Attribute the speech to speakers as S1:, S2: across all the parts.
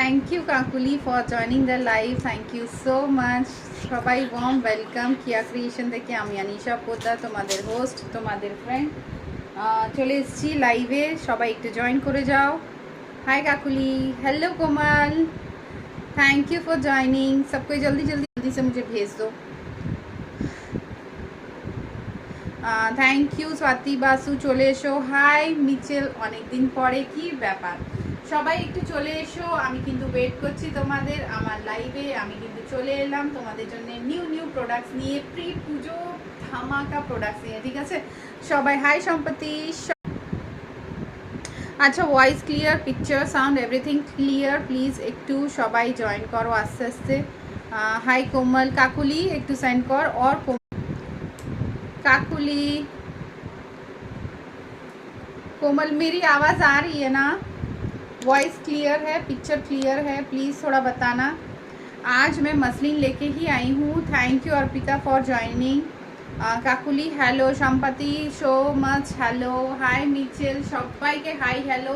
S1: Thank you Kakuli for joining the live, thank you so much. সবাই warm welcome Kiya creation থেকে। আমি আনিশা পোদ্দার, তোমাদের host, তোমাদের ফ্রেন্ড। চলে এসেছি লাইভে, সবাই একটু জয়েন করে যাও। Hi Kakuli, hello Komal, thank you for joining. सबको जल्दी जल्दी जल्दी से मुझे भेज दो। থ্যাংক ইউ স্বাতি বাসু, চলে এসো। হাই মিচেল, অনেক দিন পরে, কি ব্যাপার, সবাই একটু চলে এসো। আমি কিন্তু ওয়েট করছি তোমাদের আমার লাইভে। আমি কিন্তু চলে এলাম তোমাদের জন্য নিউ নিউ প্রোডাক্টস নিয়ে, প্রি পুজো ধামাকা প্রোডাক্টস নিয়ে, ঠিক আছে সবাই। হাই সম্পত্তি। আচ্ছা, voice clear, picture sound everything clear, please একটু সবাই জয়েন করো আস্তে আস্তে। হাই কোমল, কাকুলি একটু সেন্ড কর। और काकुली, कोमल, मेरी आवाज़ आ रही है ना? वॉइस क्लियर है, पिक्चर क्लियर है, प्लीज़ थोड़ा बताना। आज मैं मसलिन लेके ही आई हूँ। Thank you Arpita for joining. Kakuli hello, সম্পতি so much hello, hi Michelle, সবাইকে হাই হ্যালো।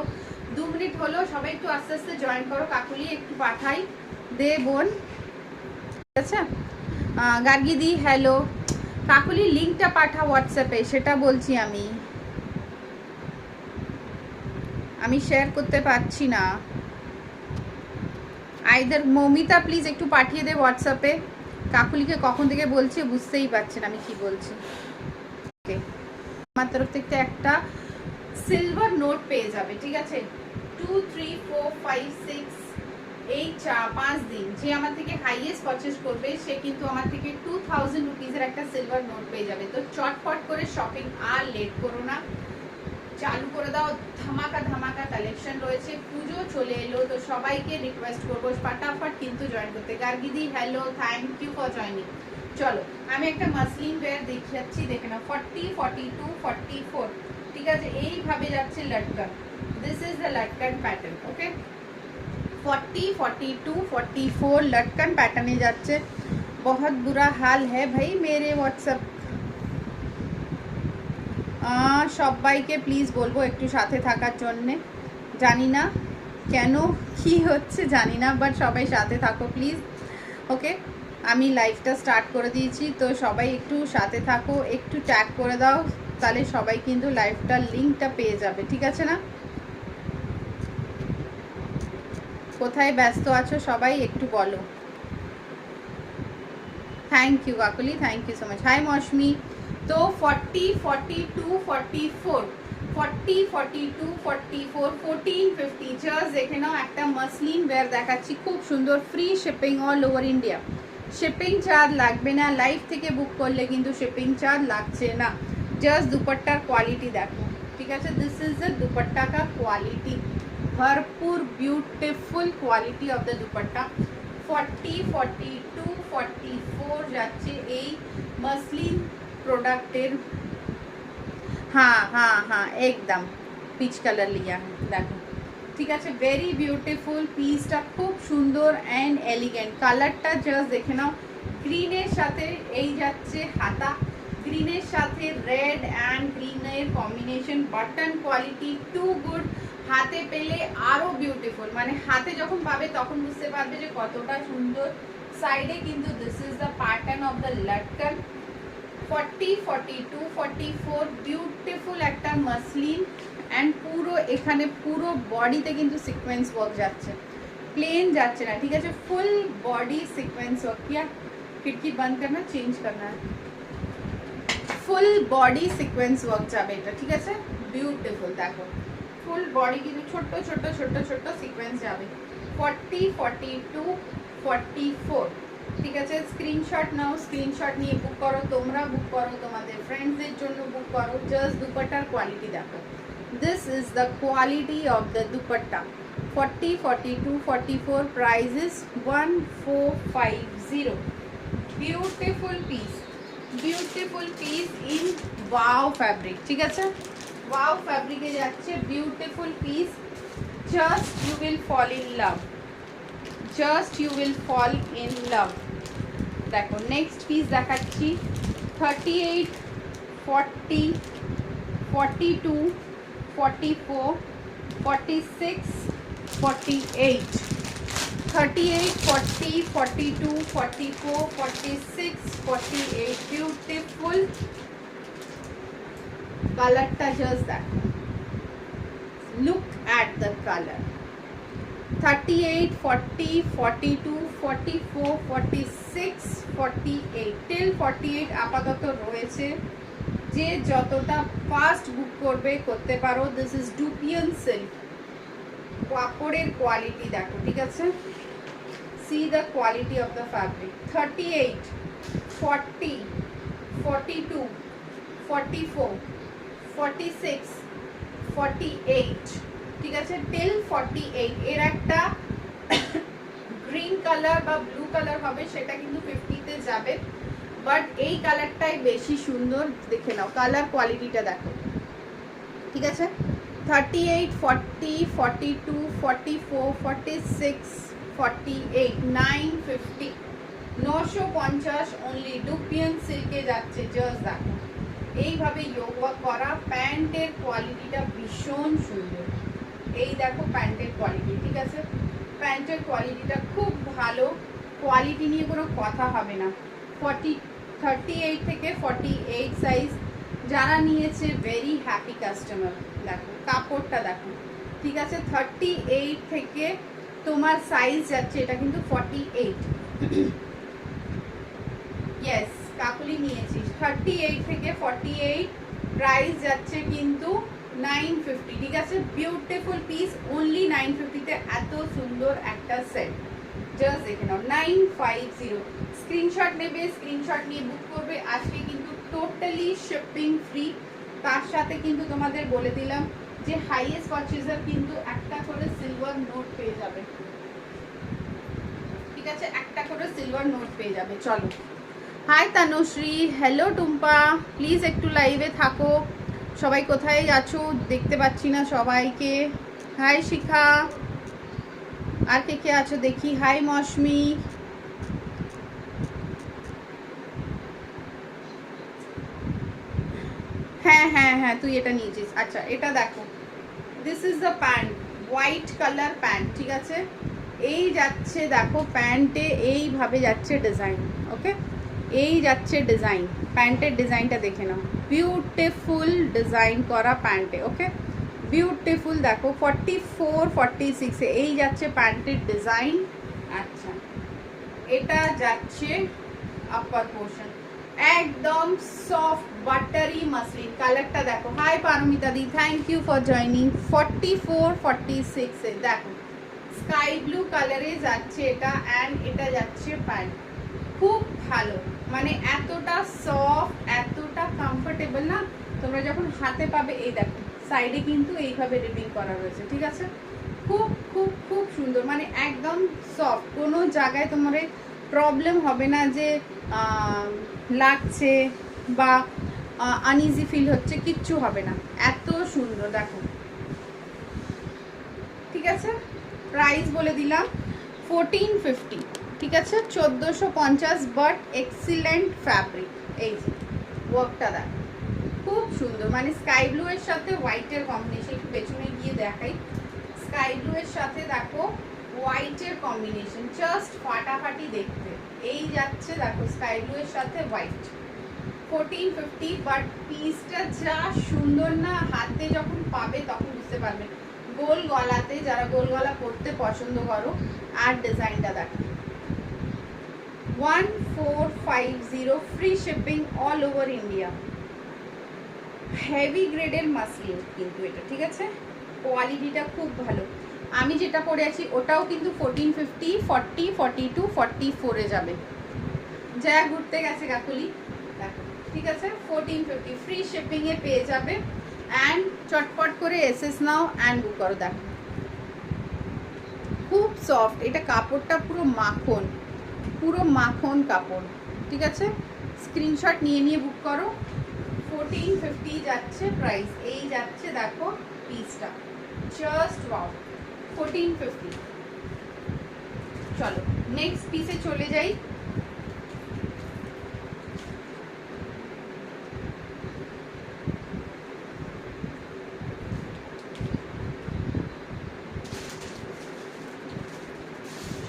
S1: 2 মিনিট হলো, সবাই একটু আস্তে আস্তে জয়েন করো। কাকুলি একটু পাঠাই দে বোন, ঠিক আছে। গার্গিদি হ্যালো। কাকুলি লিঙ্কটা পাঠা হোয়াটসঅ্যাপে, সেটা বলছি আমি শেয়ার করতে পারছি না। আইদার মৌমিতা প্লিজ একটু পাঠিয়ে দে হোয়াটসঅ্যাপে। কাকুলিকে কখন থেকে বলছি বুঝতেই পারছেন আমি কি বলছি। ওকে, আমার তরফ থেকে একটা সিলভার নোট পেয়ে যাবে, ঠিক আছে। 2 3 4 5 6 এই 5 দিন যে আমার থেকে হাইয়েস্ট পারচেজ করবে সে কিন্তু আমার থেকে 2000 রুপিজের একটা সিলভার নোট পেয়ে যাবে। তো চটপট করে শপিং আর লেট করো না, চালু করে দাও। ধামাকা ধামাকা কালেকশন রয়েছে, পুজো চলে এলো, তো সবাইকে রিকোয়েস্ট করবো ফটাফট কিন্তু জয়েন করতে। গার্গিদি hello, thank you for joining. চলো আমি একটা মাসলিন ওয়্যার দেখাচ্ছি, দেখে নাও। 40 42 44, ঠিক আছে, এইভাবে যাচ্ছে লটকন। This is the latkan pattern, okay. 40 42 44 लटकन पैटर्ने যাচ্ছে। बहुत बुरा हाल है भाई मेरे व्हाट्सएप। সবাইকে প্লিজ বলবো একটু সাথে থাকার জন্যে। জানি না কেন কি হচ্ছে জানি না, বাট সবাই সাথে থাকো প্লিজ, ওকে। আমি লাইভটা স্টার্ট করে দিয়েছি, তো সবাই একটু সাথে থাকো, একটু ট্যাগ করে দাও, তাহলে সবাই কিন্তু লাইভটার লিঙ্কটা পেয়ে যাবে, ঠিক আছে না। কোথায় ব্যস্ত আছো সবাই একটু বলো। Thank you Kakuli, thank you so much. Hi Mousumi. তো 40 42 44 40 42 44 14 50 জাস্ট দেখে নাও। একটা মাসলিন ওয়্যার দেখাচ্ছি, খুব সুন্দর, free shipping all over India. Shipping charge লাগবে না, লাইভ থেকে বুক করলে কিন্তু শিপিং চার্জ লাগছে না। জাস্ট দুপাট্টার কোয়ালিটি দেখো, ঠিক আছে। দিস ইজ দ্য দুপাট্টা का क्वालिटी, भरपूर ब्यूटीफुल क्वालिटी ऑफ द दुपट्टा। 40 42 44 যাচ্ছে এই মসলিন প্রোডাক্টের। हाँ हाँ हाँ एकदम পিচ কালার লিয়া দেখো, ঠিক আছে। ভেরি বিউটিফুল পিসটা, খুব সুন্দর অ্যান্ড এলিগেন্ট। কালারটা জাস্ট দেখে নাও, গ্রিনের সাথে এই যাচ্ছে হাতা, গ্রিনের সাথে রেড অ্যান্ড গ্রিনের combination. Button quality too good, হাতে পেলে আরো বিউটিফুল, মানে হাতে যখন পাবে তখন বুঝতে পারবে যে কতটা সুন্দর। সাইডে কিন্তু this is the pattern of the latkan. 40 42 44 beautiful একটা মাসলিন অ্যান্ড পুরো এখানে পুরো বডিতে কিন্তু সিকোয়েন্স ওয়ার্ক যাচ্ছে, প্লেন যাচ্ছে না, ঠিক আছে। Full body sequence work. কিয়া खिड़की बंद करना, चेंज करना है। ফুল বডি সিকোয়েন্স ওয়ার্ক যাবে এটা, ঠিক আছে। বিউটিফুল দেখো, ফুল বডি কিন্তু ছোট্ট ছোট্ট ছোট্ট ছোট্ট সিকোয়েন্স যাবে। 40 42 44, ঠিক আছে। স্ক্রিনশট নাও, স্ক্রিনশট নিয়ে বুক করো, তোমরা বুক করো, তোমাদের ফ্রেন্ডসদের জন্য বুক করো। জাস্ট দুপাট্টার কোয়ালিটি দেখো, this is the quality of the dupatta. 40 42 44, price is 1450। Beautiful piece, beautiful piece in wow fabric, ঠিক আছে। ওয়াও ফ্যাব্রিকে যাচ্ছে beautiful piece. Just you will fall in love, just you will fall in love. দেখো next piece দেখাচ্ছি। 38 40 42 44 46 48, 38, 40, 42, 44, 46, 48. Beautiful. কালারটা just দেখো, look at the color. 38, 40, 42, 44, 46, 48 till 48 আপাতত রয়েছে। যে যতটা ফাস্ট বুক করবে করতে পারো। This is dupion silk. কাপড়ের কোয়ালিটি দেখো, ঠিক আছে? see the quality of the fabric. 38, 40, 42, 44, 46, 48, ঠিক আছে, till 48। এর একটা গ্রিন কালার বা ব্লু কালার হবে, সেটা কিন্তু 50 তে যাবে, বাট এই কালারটাই বেশি সুন্দর। দেখে নাও কালার কোয়ালিটিটা দেখো, ঠিক আছে? 38, 40, 42, 44, 46, 48, 950, 950 অনলি। ডুপিয়ান সিল্কে যাচ্ছে, জাস্ট দেখো এইভাবে যোগা করা। প্যান্টের কোয়ালিটিটা ভীষণ সুন্দর। এই দেখো প্যান্টের কোয়ালিটি, ঠিক আছে? প্যান্টের কোয়ালিটিটা খুব ভালো, কোয়ালিটি নিয়ে কোনো কথা হবে না। 38 থেকে 48 সাইজ যারা নিয়েছে, ভেরি হ্যাপি কাস্টমার। দেখো কাপড়টা দেখো, ঠিক আছে? 38 থেকে তোমার সাইজ যাচ্ছে, এটা কিন্তু 48। ইয়েস, কাকুলি নিয়েছিস। 38 থেকে 48 প্রাইস যাচ্ছে কিন্তু 950, ঠিক আছে? বিউটিফুল পিস, অনলি 950 তে এত সুন্দর একটা সেট। জাস্ট দেখে নাও, 950। স্ক্রিনশট নেবে, স্ক্রিনশট নিয়ে বুক করবে। আজকে কিন্তু টোটালি শিপিং ফ্রি। তার সাথে কিন্তু তোমাদের বলে দিলাম যে হাইয়েস্ট পারচেজার কিন্তু একটা করে সিলভার নোট পেয়ে যাবে, ঠিক আছে? একটা করে সিলভার নোট পেয়ে যাবে। চলো, hi Tanushree, hello Tumpa, please একটু লাইভে থাকো। সবাই কোথায় আছো দেখতে পাচ্ছি না সবাইকে। হাই শিখা, আর কে কে আছো দেখি। হাই মৌসুমি, হ্যাঁ হ্যাঁ হ্যাঁ, তুই এটা নিয়েছিস। আচ্ছা, এটা দেখো, this is the pant, white colour pant, ঠিক আছে? এই যাচ্ছে দেখো প্যান্টে এইভাবে যাচ্ছে ডিজাইন, ওকে? এই যাচ্ছে ডিজাইন, প্যান্টের ডিজাইনটা দেখে নাও, বিউটিফুল ডিজাইন করা প্যান্টে, ওকে? বিউটিফুল দেখো। 44, 46 এই যাচ্ছে প্যান্টের ডিজাইন। আচ্ছা, এটা যাচ্ছে আপার পোর্শন, একদম সফট বাটারি মাসলিন। কালারটা দেখো। Hi Paramita di, thank you for joining. 44, 46 এ দেখো স্কাই ব্লু কালারে যাচ্ছে এটা, অ্যান্ড এটা যাচ্ছে প্যান্ট। খুব ভালো, মানে এতটা সফট, এতটা কমফোর্টেবল না, তোমরা যখন হাতে পাবে। এই দেখো সাইডে কিন্তু এইভাবে রিবিং করা রয়েছে, ঠিক আছে? খুব খুব খুব সুন্দর, মানে একদম সফট। কোনো জায়গায় তোমার প্রবলেম হবে না যে লাগছে বা আনইজি ফিল হচ্ছে, কিচ্ছু হবে না। এত সুন্দর দেখো, ঠিক আছে? প্রাইস বলে দিলাম 1450, ঠিক আছে? 1450, বাট এক্সিলেন্ট ফ্যাব্রিক। এই যে ওয়ার্কটা দেখো, খুব সুন্দর, মানে স্কাই ব্লু এর সাথে হোয়াইটের কম্বিনেশন। একটু পেছনে গিয়ে দেখাই, স্কাই ব্লু এর সাথে দেখো হোয়াইটের কম্বিনেশন, জাস্ট ফাটাফাটি দেখতে। এই যাচ্ছে দেখো স্কাই ব্লু এর সাথে হোয়াইট। 1450, বাট পিসটা যা সুন্দর না, হাতে যখন পাবে তখন বুঝতে পারবে। গোল গলাতে, যারা গোল গলা পরতে পছন্দ করো, আর ডিজাইনটা দেখো। 1450, free shipping all over India. Heavy গ্রেডের মাসলিন কিন্তু এটা, ঠিক আছে? কোয়ালিটিটা খুব ভালো। আমি যেটা পরে আছি ওটাও কিন্তু 1450, 40, 42, 44 এ যাবে। যা ঘুরতে গেছে কাকুলি, দেখো, ঠিক আছে? 1450 ফ্রি শিপিং এ পেয়ে যাবে। অ্যান্ড চটপট করে এসএস নাও অ্যান্ড বুক করো। দেখো খুব সফট, এটা কাপড়টা পুরো মাখন, পুরো মাখন কাপড়, ঠিক আছে? স্ক্রিনশট নিয়ে নিয়ে বুক করো। 1450 যাচ্ছে প্রাইস। এই যাচ্ছে দেখো পিসটা, জাস্ট ওয়াও, 1450। চলো নেক্সট পিসে চলে যাই।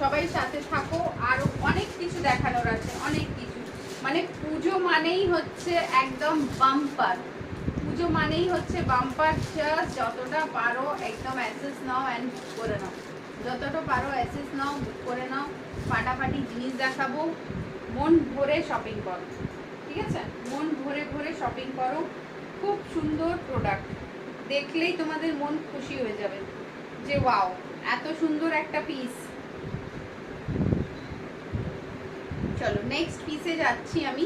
S1: সবাই সবাই সাথে থাকো, আরো অনেক কিছু দেখানোর আছে, অনেক কিছু। মানে পুজো মানেই হচ্ছে একদম বাম্পার, পুজো মানেই হচ্ছে বাম্পার। যতটা পারো একদম অ্যাসেস নাও অ্যান্ড বুক করে নাও, যতটা পারো অ্যাসেস নাও, বুক করে নাও। ফাটাফাটি জিনিস দেখাবো, মন ভরে শপিং করো, ঠিক আছে? মন ভরে ভরে শপিং করো। খুব সুন্দর প্রোডাক্ট, দেখলেই তোমাদের মন খুশি হয়ে যাবে যে ওয়াও এত সুন্দর একটা পিস। চলো নেক্সট পিসে যাচ্ছি আমি।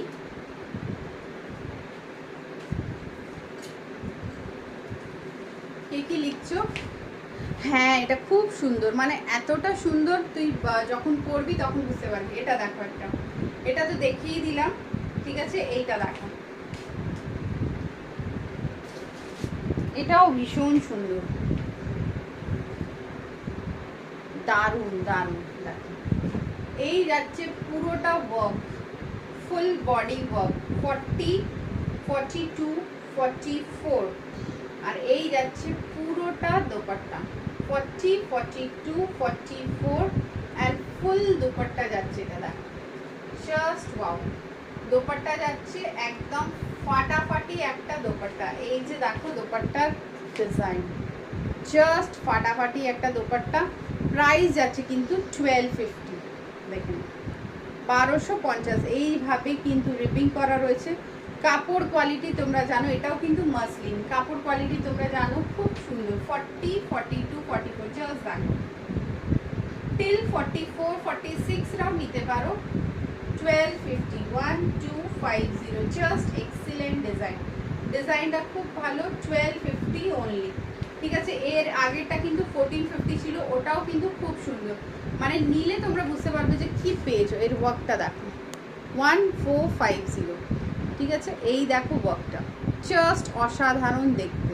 S1: কে কি লিখছো? হ্যাঁ এটা খুব সুন্দর, মানে এতটা সুন্দর তুই যখন পরবি তখন বুঝতে পারবি। এটা দেখো একটা, এটা তো দেখিয়ে দিলাম, ঠিক আছে? এইটা দেখো, এটাও ভীষণ সুন্দর, দারুণ দারুণ। দেখো এই যাচ্ছে পুরোটা ওয়ার্ক, ফুল বডি ওয়ার্ক, 40, 42, 44। আর এই যাচ্ছে পুরোটা দোপাট্টা, 40, 42, 44 অ্যান্ড ফুল দোপাট্টা যাচ্ছে। এটা দেখো জাস্ট ওয়াও, দোপাট্টা যাচ্ছে একদম ফাটাফাটি একটা দোপাট্টা। এই যে দেখো দোপাট্টার ডিজাইন, জাস্ট ফাটাফাটি একটা দোপাট্টা। প্রাইস যাচ্ছে কিন্তু 1250, দেখেন 1250। এইভাবে কিন্তু রিপিং করা রয়েছে। কাপড় কোয়ালিটি তোমরা জানো, এটাও কিন্তু মাসলিন। কাপড় কোয়ালিটি তোমরা জানো খুব সুন্দর। 40, 42, 44 জাস্ট দেখো, টিল 44, 46 রাও নিতে পারো। 1250, 1250, জাস্ট এক্সিলেন্ট ডিজাইন। ডিজাইনটা খুব ভালো, 1250 অনলি, ঠিক আছে? এর আগেরটা কিন্তু 1450 ছিল, ওটাও কিন্তু খুব সুন্দর। মানে নিলে তোমরা বুঝতে পারবে যে কি পেয়েছো। এর ওয়ার্কটা দেখো, 1450, ঠিক আছে? এই দেখো ওয়ার্কটা জাস্ট অসাধারণ দেখতে।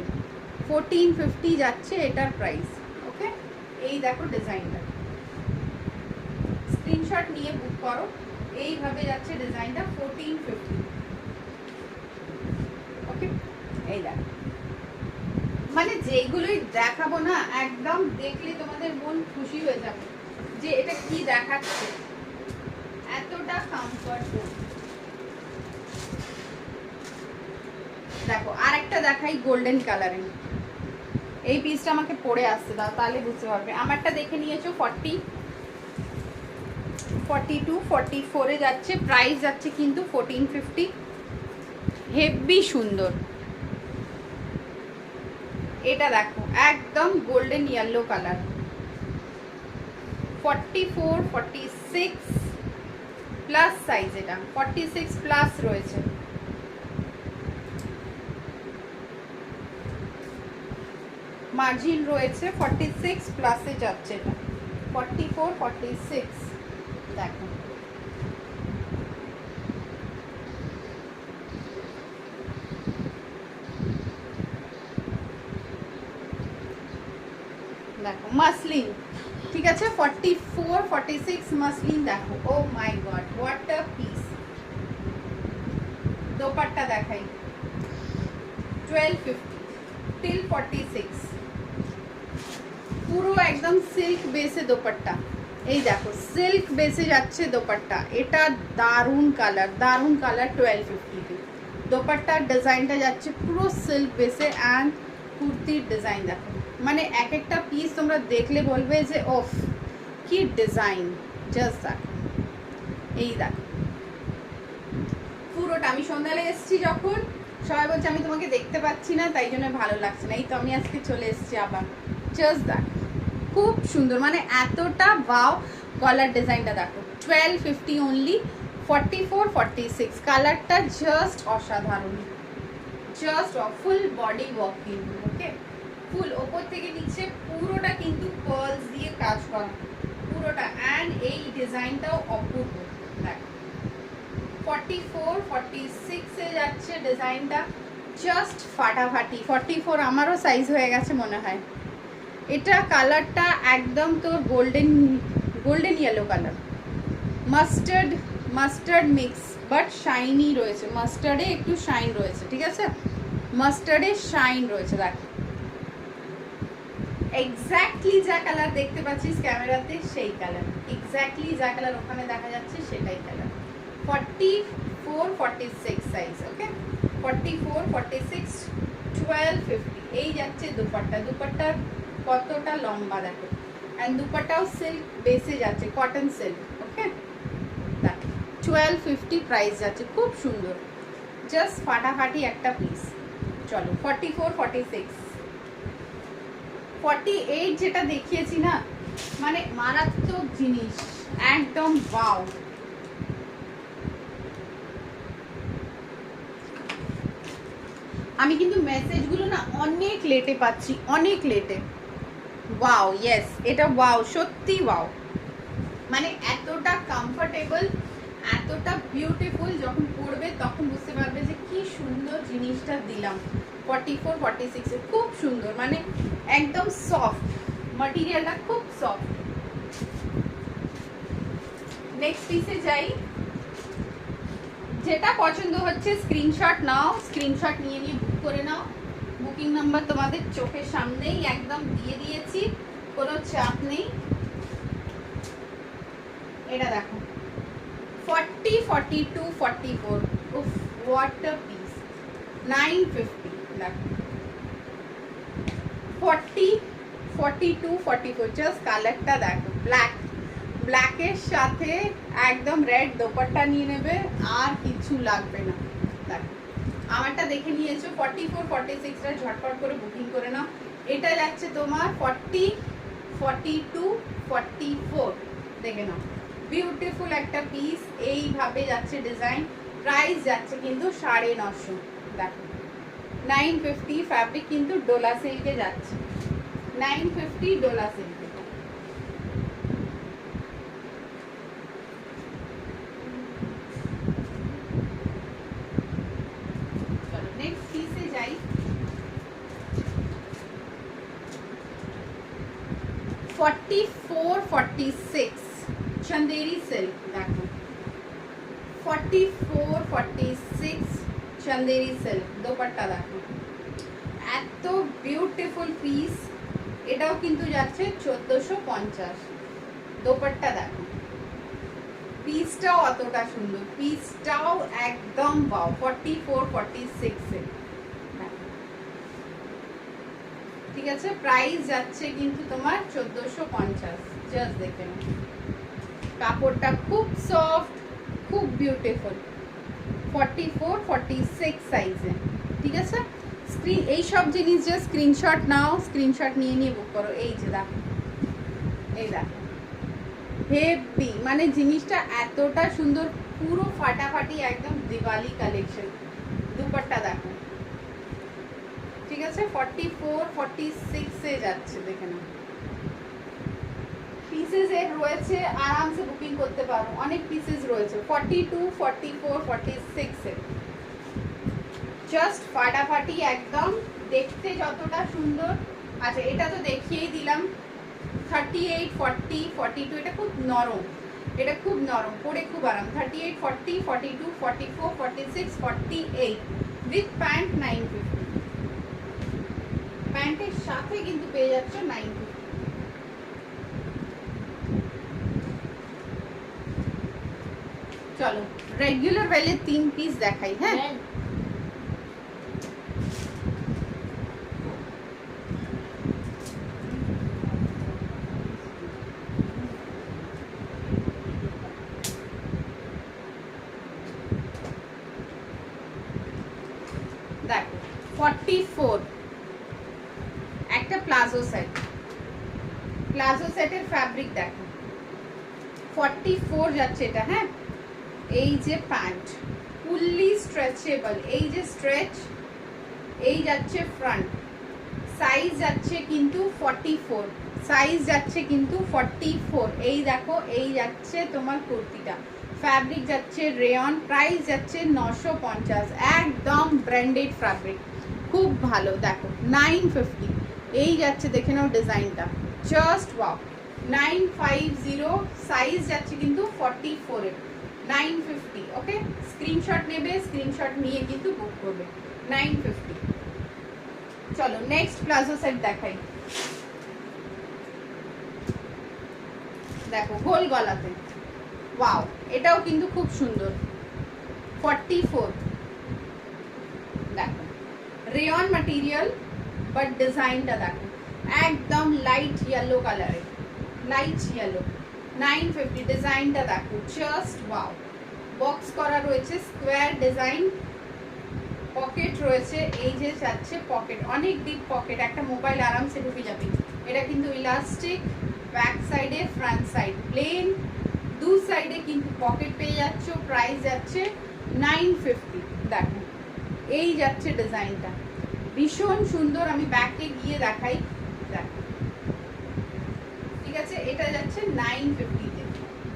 S1: 1450 যাচ্ছে এটার প্রাইস, ওকে? এই দেখো ডিজাইনটা, স্ক্রিনশট নিয়ে বুক করো। এইভাবে যাচ্ছে ডিজাইনটা, 1450, ওকে? এই দেখো, মানে যেগুলোই দেখাবো না একদম দেখলে তোমাদের মন খুশি হয়ে যাবে যে এটা কি দেখাচ্ছে, এতটা কমফর্ট। দেখো আর একটা দেখাই গোল্ডেন কালারে। এই পিসটা আমাকে পরে আসতে দাও, তাহলে বুঝতে পারবে। আমারটা দেখে নিয়েছো 40, 42, 44 যাচ্ছে। প্রাইস যাচ্ছে কিন্তু 1450। হেভি সুন্দর। এটা দেখো একদম golden yellow colour, 44, 46 plus size. এটা 46 প্লাস রয়েছে। মার্জিন রয়েছে, 46 প্লাসে যাচ্ছে। এটা 44, 46 দেখো। দেখো মাসলিন, ঠিক আছে? 44, 46 মাসলিন দেখো। Oh my god what a piece. Dupatta দেখাই, 1250 till 46, পুরো একদম সিল্ক বেসে দোপাট্টা। এই দেখো সিল্ক বেসে যাচ্ছে দোপাট্টা। এটা দারুণ কালার, দারুণ কালার। 1250 দোপাট্টার ডিজাইনটা যাচ্ছে পুরো সিল্ক বেসে অ্যান্ড কুর্তির ডিজাইন দেখো। মানে এক একটা পিস তোমরা দেখলে বলবে যে ওফ কি ডিজাইন, জাস্ট দেখো। এই দেখো পুরোটা। আমি সন্ধ্যালে এসেছি যখন, সবাই বলছে আমি তোমাকে দেখতে পাচ্ছি না, তাই জন্য ভালো লাগছে না। এই তো আমি আজকে চলে এসেছি আবার। জাস্ট দেখো খুব সুন্দর, মানে এতটা ওয়াও। গলার ডিজাইনটা দেখো, 1250 অনলি। 44, 46 কালারটা জাস্ট অসাধারণ, জাস্ট ফুল বডি ওয়ার্কিং, ওকে? ফুল ওপর থেকে নিচে পুরোটা কিন্তু পার্লস দিয়ে কাজ করা পুরোটা। অ্যান্ড এই ডিজাইনটাও অপূর্ব। দেখো 44, 46 এ যাচ্ছে ডিজাইনটা, জাস্ট ফাটাফাটি। 44 আমারও সাইজ হয়ে গেছে মনে হয়। এটা কালারটা একদম তোর golden golden yellow colour, mustard mustard mix, but shiny রয়েছে। মাস্টার্ডে একটু শাইন রয়েছে, ঠিক আছে? মাস্টার্ডে শাইন রয়েছে। দেখ এক্স্যাক্টলি যা কালার দেখতে পাচ্ছিস ক্যামেরাতে সেই কালার, এক্স্যাক্টলি যা কালার ওখানে দেখা যাচ্ছে সেটাই কালার। 44-46 সাইজ, ওকে 44-46 1250। এই যাচ্ছে দুপাট্টা, দুপাট্টার কতটা লম্বা দেখো, এন্ড দুপাট্টাও সিল্ক বেসে যাচ্ছে, কটন সিল্ক, ওকে 1250 প্রাইস যাচ্ছে, খুব সুন্দর, জাস্ট ফাটাফাটি একটা পিস। চলো 44-46 48 যেটা দেখিয়েছি না, মানে মারাত্মক জিনিস, একদম ওয়াও। আমি কিন্তু মেসেজগুলো না অনেক লেটে পাচ্ছি, অনেক লেটে। ওয়াও, ইয়েস, এটা ওয়াও, সত্যি ওয়াও, মানে এতটা কমফোর্টেবল, এতটা বিউটিফুল, যখন পরবে তখন বুঝতে পারবে যে কি সুন্দর জিনিসটা দিলাম। 44-46 এ খুব সুন্দর, মানে একদম সফট, ম্যাটেরিয়ালটা খুব সফট। নেক্সট পিসে যাই। যেটা পছন্দ হচ্ছে স্ক্রিনশট নাও, স্ক্রিনশট নিয়ে নিয়ে বুক করে নাও। বুকিং নাম্বার তোমাদের চোখের সামনেই একদম দিয়ে দিয়েছি, কোনো চাপ নেই। এটা দেখো 40-42-44, উফ হোয়াট আ পিস, 950। দেখো 40-42-44, জাস্ট কালারটা দেখো, ব্ল্যাক, ব্ল্যাকের সাথে একদম রেড দোপাট্টা নিয়ে নেবে, আর কিছু লাগবে না। দেখো আমারটা দেখে নিয়েছো, 44-46টা ঝটপট করে বুকিং করে নাও। এটা যাচ্ছে তোমার 40-42-44, দেখে নাও, বিউটিফুল একটা পিস, এইভাবে যাচ্ছে ডিজাইন। প্রাইস যাচ্ছে কিন্তু 950, দেখো 950, ফ্যাব্রিক কিন্তু ডোলা সিল্কে যাচ্ছে, 950 ডোলা সিল্কে। চলো নেক্সট পিসে যাই। 44-46 চন্দেরি সিল্ক, দেখো 44-46 চন্দেরি সিল্ক, দোপাট্টা দেখো, এত বিউটিফুল পিস। এটাও কিন্তু যাচ্ছে 1450, দোপাট্টা দেখো, পিসটাও অতটা সুন্দর, পিসটাও একদম বাও। 44-46 এ, ঠিক আছে, প্রাইস যাচ্ছে কিন্তু তোমার 1450, জাস্ট দেখে নাও, কাপড়টা খুব সফট, খুব বিউটিফুল। 44-46 সাইজে, ঠিক আছে। স্ক্রিন এই সব জিনিস যে স্ক্রিনশট নাও, স্ক্রিনশট নিয়ে নিয়ে বুক করো। এই যে দেখো, এই দেখো হেভি, মানে জিনিসটা এতটা সুন্দর, পুরো ফাটাফাটি একদম দিওয়ালি কালেকশন। দুপাট্টা দেখো, ঠিক আছে 44-46 এ যাচ্ছে, দেখে নাও। পিসেস এর রয়েছে, আরামসে বুকিং করতে পারো, অনেক পিসেস রয়েছে। 42-44-46 এ জাস্ট ফাটাফাটি একদম, দেখতে যতটা সুন্দর। আচ্ছা এটা তো দেখিয়েই দিলাম। 38-40-42, এটা খুব নরম, এটা খুব নরম, পরে খুব আরাম। 38-40-42-44-46-48 উইথ প্যান্ট 950, প্যান্টের সাথে কিন্তু পেয়ে যাচ্ছে 950। চলো রেগুলার ওয়েলে 3 পিস দেখাই, হ্যাঁ দেখো 44, একটা প্লাজো সেট, প্লাজো সেটের ফ্যাব্রিক দেখো 44 যাচ্ছে এটা, হ্যাঁ। এই যে প্যান্ট ফুললি স্ট্রেচেবল, এই যে স্ট্রেচ, এই যাচ্ছে ফ্রন্ট, সাইজ যাচ্ছে কিন্তু 44, সাইজ যাচ্ছে কিন্তু 44। এই দেখো, এই যাচ্ছে তোমার কুর্তিটা, ফ্যাব্রিক যাচ্ছে রেয়ন, প্রাইস যাচ্ছে 950, একদম ব্র্যান্ডেড ফ্যাব্রিক, খুব ভালো। দেখো 950, এই যাচ্ছে, দেখে নাও ডিজাইনটা, জাস্ট ওয়াও। 950, সাইজ যাচ্ছে কিন্তু 44 এর, 950, ওকে। স্ক্রিনশট নেবে, স্ক্রিনশট নিয়ে কিন্তু বুক করবে, 950। চলো নেক্সট প্লাজো সেট দেখাই। দেখো গোল গলাতে, ওয়াও এটাও কিন্তু খুব সুন্দর। 44, দেখো রেয়ন ম্যাটেরিয়াল, বাট ডিজাইনটা দেখো একদম লাইট ইয়েলো কালারে, লাইট ইয়েলো। 950, ডিজাইনটা দেখো জাস্ট ওয়াও। বক্স করা রয়েছে, স্কোয়ার ডিজাইন, পকেট রয়েছে, এই যে যাচ্ছে পকেট, অনেক ডিপ পকেট, একটা মোবাইল আরামসে ঢুকে যাবে। এটা কিন্তু ইলাস্টিক, ব্যাক সাইডে ফ্রন্ট সাইড প্লেন, দু সাইডে কিন্তু পকেট পেয়ে যাচ্ছ। প্রাইস যাচ্ছে 950। দেখো এই যাচ্ছে ডিজাইনটা, ভীষণ সুন্দর। আমি ব্যাকে গিয়ে দেখাই, দেখো ঠিক আছে। এটা যাচ্ছে 950-তে,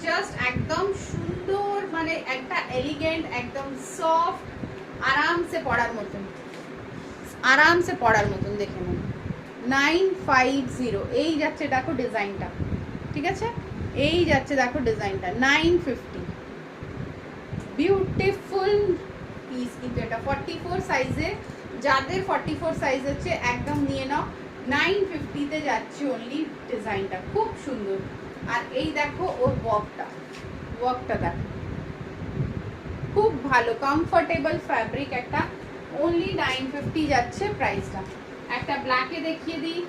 S1: জাস্ট একদম সুন্দর, মানে একটা এলিগেন্ট, একদম সফট, আরামসে পড়ার মতন, আরামসে পড়ার মতন। দেখে নিন 950, এই যাচ্ছে দেখো ডিজাইনটা, ঠিক আছে। এই যাচ্ছে দেখো ডিজাইনটা 950, বিউটিফুল পিস কিন্তু এটা। 44 সাইজে, যাদের 44 সাইজ হচ্ছে একদম নিয়ে নাও। 950-তে যাচ্ছে অনলি, ডিজাইনটা খুব সুন্দর। আর এই দেখো ওর ওয়ার্কটা, ওয়ার্কটা দেখো খুব ভালো, কমফোর্টেবল ফ্যাব্রিক একটা। অনলি 950 যাচ্ছে প্রাইসটা। একটা ব্ল্যাকে দেখিয়ে দিই,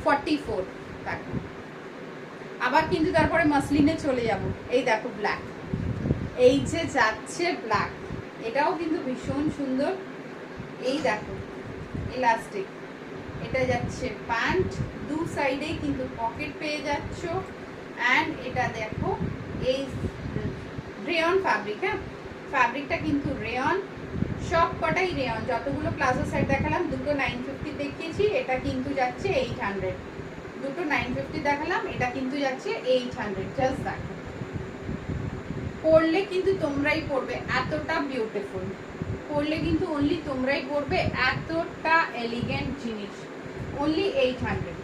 S1: 44 দেখো। আবার কিন্তু তারপরে মাসলিনে চলে যাব। এই দেখো ব্ল্যাক, এই যে যাচ্ছে ব্ল্যাক, এটাও কিন্তু ভীষণ সুন্দর। এই দেখো ইলাস্টিক, এটা যাচ্ছে প্যান্ট, দু সাইডে কিন্তু পকেট পেয়ে যাচ্ছ। অ্যান্ড এটা দেখো এই রেয়ন ফ্যাব্রিক, হ্যাঁ ফ্যাব্রিকটা কিন্তু রেয়ন, সব কটাই রেয়ন। যতগুলো প্লাজো সেট দেখালাম, দুটো 950 দেখিয়েছি, এটা কিন্তু যাচ্ছে 800। দুটো 950 দেখালাম, এটা কিন্তু যাচ্ছে 800। জাস্ট দেখো, পরলে কিন্তু তোমরাই পরবে, এতটা বিউটিফুল। পরলে কিন্তু অনলি তোমরাই পরবে, এতটা এলিগেন্ট জিনিস। অনলি 800।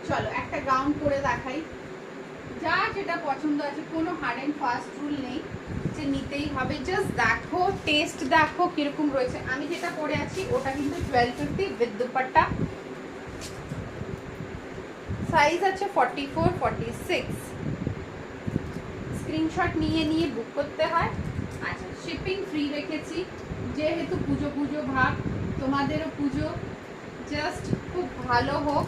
S1: চলো একটা গাউন পরে দেখাই, যা যেটা পছন্দ আছে, কোনো হার্ড অ্যান্ড ফাস্ট রুল নেই যে নিতেই হবে। জাস্ট দেখো, টেস্ট দেখো কিরকম রয়েছে। আমি যেটা পরে আছি ওটা কিন্তু 1250 উইথ দুপাট্টা। সাইজ আছে 44, 46। স্ক্রিনশট নিয়ে নিয়ে বুক করতে হয়। আচ্ছা, শিপিং ফ্রি রেখেছি, যেহেতু পুজো পুজো ভাব, তোমাদেরও পুজো জাস্ট খুব ভালো হোক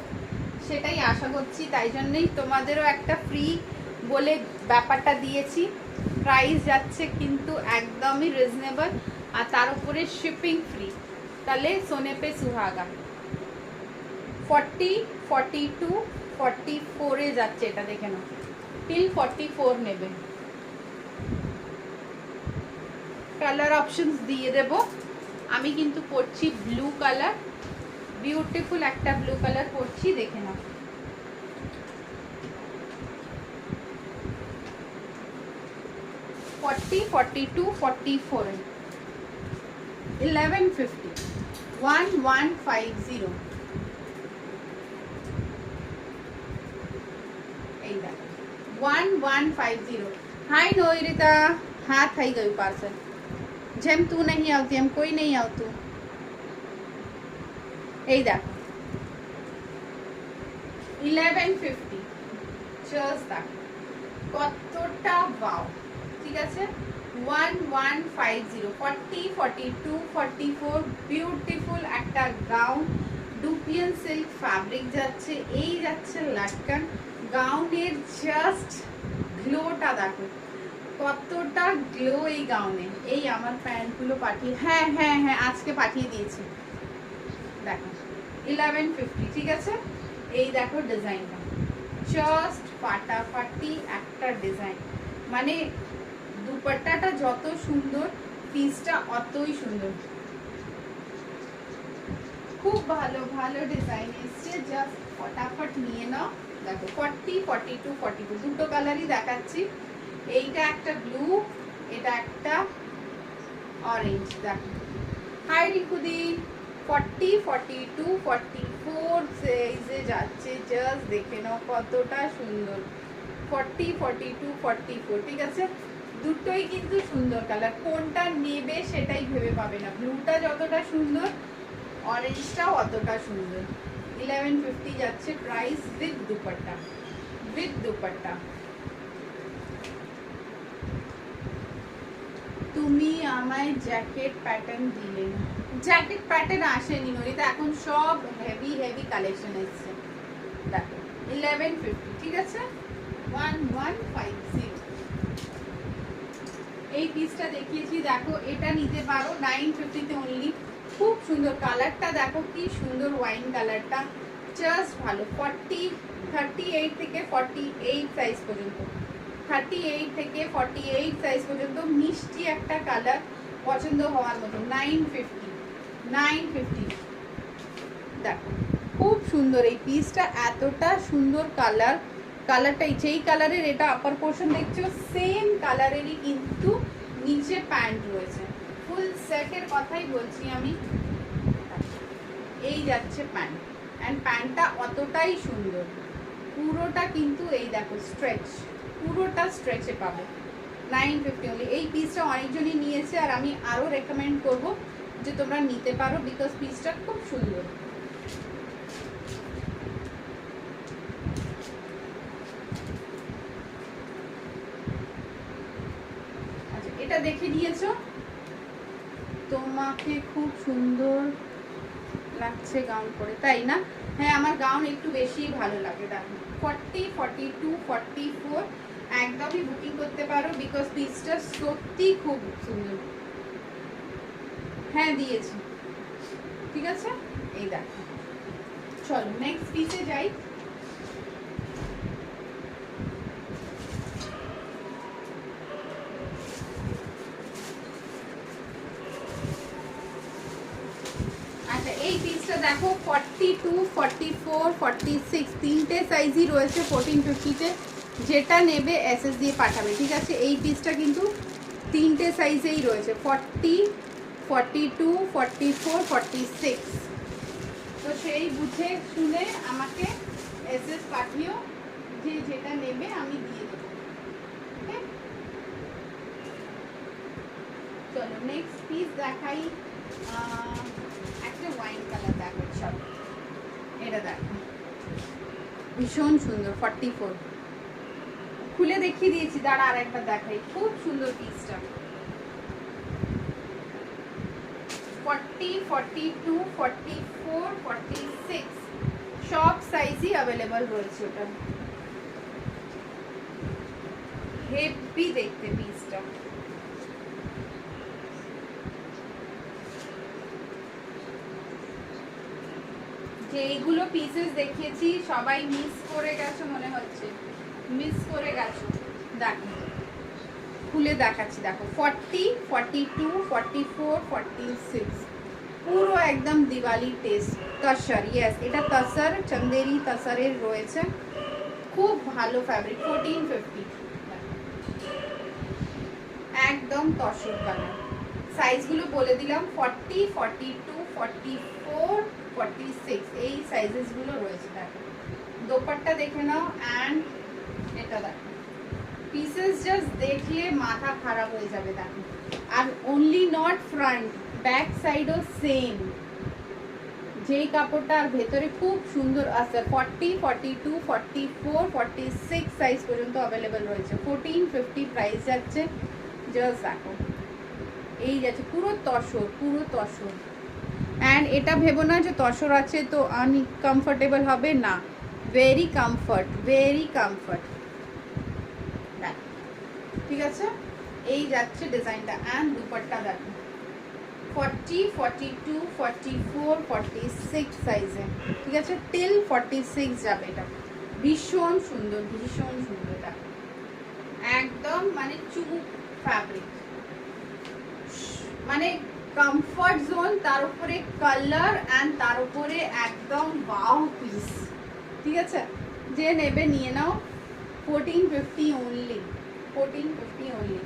S1: সেটাই আশা করছি, তাই জন্যই তোমাদেরও একটা ফ্রি বলে ব্যাপারটা দিয়েছি। প্রাইস যাচ্ছে কিন্তু একদমই রিজনেবল, আর তার উপরে শিপিং ফ্রি। তাহলে সোনে পে সুহাগা। 40, 42, 44-এ যাচ্ছে, এটা দেখে নাও, টিল 44 নেবে। কালার অপশনস দিয়ে দেব। আমি কিন্তু পরছি ব্লু কালার, বিউটিফুল একটা ব্লু কালার পরছি, দেখে নাও। ফর্টি, 42, 44, 1150, 1150। এই দেখ 1150। हाय नोयरिता, हाँ થઈ ગયું પાર્સલ। જેમ તું નહીં આવતી એમ કોઈ નહીં આવતું। এই দেখো 1150, জাস্ট দেখো কতটা ওয়াও, ঠিক আছে। 1150, 40, 42, 44, বিউটিফুল একটা গাউন, ডুপিয়ান সিল্ক ফ্যাব্রিক যাচ্ছে, এই যাচ্ছে লাটকান। গাউনের জাস্ট গ্লোটা দেখো কতটা গ্লো এই গাউনে। এই আমার প্যান্টগুলো পাঠিয়ে, হ্যাঁ হ্যাঁ হ্যাঁ আজকে পাঠিয়ে দিয়েছি। দেখো 1150, ঠিক আছে। এই দেখো ডিজাইনটা জাস্ট ফাটাফাটি একটা ডিজাইন, মানে দুপাট্টাটা যত সুন্দর, পিসটা অতই সুন্দর। খুব ভালো ভালো ডিজাইন এসছে, জাস্ট ফটাফট নিয়ে নাও। দেখো 40, 42, 42 দুটো কালারই দেখাচ্ছি। এইটা একটা ব্লু, এটা একটা অরেঞ্জ। দেখো হাই রিকুদি, 40, 42, 44 সাইজে যাচ্ছে, জাস্ট দেখে নাও কতটা সুন্দর। 40, 42, 44, ঠিক আছে। দুটোই কিন্তু সুন্দর কালার, কোনটা নেবে সেটাই ভেবে পাবে না। ব্লুটা যতটা সুন্দর, অরেঞ্জটাও অতটা সুন্দর। 1150 যাচ্ছে price with dupatta, with dupatta. তুমি আমায় জ্যাকেট প্যাটার্ন দিলে না, জ্যাকেট প্যাটার্ন আসেনি নরিতা, এখন সব হেভি হেভি কালেকশন এসছে। দেখো 1150, ঠিক আছে 1150। এই পিসটা দেখিয়েছি, দেখো এটা নিতে পারো 950 তে অনলি। খুব সুন্দর কালারটা, দেখো কি সুন্দর ওয়াইন কালারটা, জাস্ট ভালো। 38 থেকে 48 সাইজ পর্যন্ত, 38 থেকে 48 সাইজ পর্যন্ত মিষ্টি একটা কালার, পছন্দ হওয়ার মতো। 950 দেখো খুব সুন্দর এই পিসটা, এতটা সুন্দর কালার, কালারটা যেই কালারের এটা আপার পোর্শন দেখছো সেম কালারেরই কিন্তু নিচে প্যান্ট রয়েছে। ফুল সেটের কথাই বলছি আমি। এই যাচ্ছে প্যান্ট, অ্যান্ড প্যান্টটা অতটাই সুন্দর, পুরোটা কিন্তু এই দেখো স্ট্রেচ, পুরোটা স্ট্রেচে পাবে। 950 অনলি। এই পিসটা অনেকজনই নিয়েছে, আর আমি আরও রেকমেন্ড করব যে তোমরা নিতে পারো, বিকজ পিসটা খুব সুন্দর। আচ্ছা এটা দেখে নিয়েছো, তোমাকে খুব সুন্দর লাগছে গাউন পরে, তাই না? হ্যাঁ আমার গাউন একটু বেশি ভালো লাগে। দেখো 40, 42, 44 একদমই বুকিং করতে পারো, বিকজ পিসটা সত্যি খুব সুন্দর। হ্যাঁ দিয়েছি, ঠিক আছে। এই দেখো, চলো নেক্সট পিসে যাই। আচ্ছা এই পিসটা দেখো 42, 44, 46 তিনটে সাইজই রয়েছে 1450-তে। যেটা নেবে এসএস দিয়ে পাঠাবে, ঠিক আছে। এই পিসটা কিন্তু তিনটে সাইজেই রয়েছে, 40, 42, 44, 46। তো সেই বুঝে শুনে আমাকে এসএস পাঠিও, যে যেটা নেবে আমি দিয়ে দেবো। ওকে চলো নেক্সট পিস দেখাই। একটা ওয়াইন কালার দেখো, সব এটা দেখো ভীষণ সুন্দর। 44 খুলে দেখিয়ে দিয়েছি, দাঁড়া আর একবার দেখাই, খুব সুন্দর পিসটা। 40, 42, 44, 46 সব সাইজই অ্যাভেলেবল রয়েছে। ওটা হেভি দেখতে পিসটা। যে এইগুলো পিসেস দেখিয়েছি সবাই মিস করে গেছো মনে হচ্ছে, মিস করে গেছো। দেখো খুলে দেখাচ্ছি, দেখো 40, 42, 44, 46 পুরো একদম দিওয়ালি টেস্ট। তসর, ইয়েস এটা তসর, চন্দেরি তসরের রয়েছে, খুব ভালো ফ্যাব্রিক। 1450 একদম তসর কালার। সাইজগুলো বলে দিলাম, 40, 42, 44, 46 এই সাইজেসগুলো রয়েছে। দেখো দোপাট্টা দেখে নাও, অ্যান্ড এটা দেখো পিসেস জাস্ট দেখলে মাথা খারাপ হয়ে যাবে। দেখো আর অনলি নট ফ্রন্ট, ব্যাক সাইডও সেম, যেই কাপড়টা আর ভেতরে খুব সুন্দর আসছে। 40, 42, 44, 46 সাইজ পর্যন্ত অ্যাভেলেবেল রয়েছে। 1450 প্রাইস যাচ্ছে। জাস্ট দেখো এই যাচ্ছে পুরো তসর, পুরো তসর। অ্যান্ড এটা ভেবো না যে তসর আছে তো আনকমফোর্টেবল হবে, না, ভেরি কমফর্ট, ভেরি কমফর্ট। ঠিক আছে এই যাচ্ছে ডিজাইনটা, অ্যান্ড দুপাট্টা দেখো 40, 42, 44, 46 সাইজে, ঠিক আছে, টিল 46 যাবে। এটা ভীষণ সুন্দর, ভীষণ সুন্দর। দেখো একদম মানে চুপ ফ্যাব্রিক, মানে কমফর্ট জোন, তার উপরে কালার, অ্যান্ড তার উপরে একদম ওয়াও পিস। ঠিক আছে যে নেবে নিয়ে নাও। 1450 অনলি, 1450 অনলি।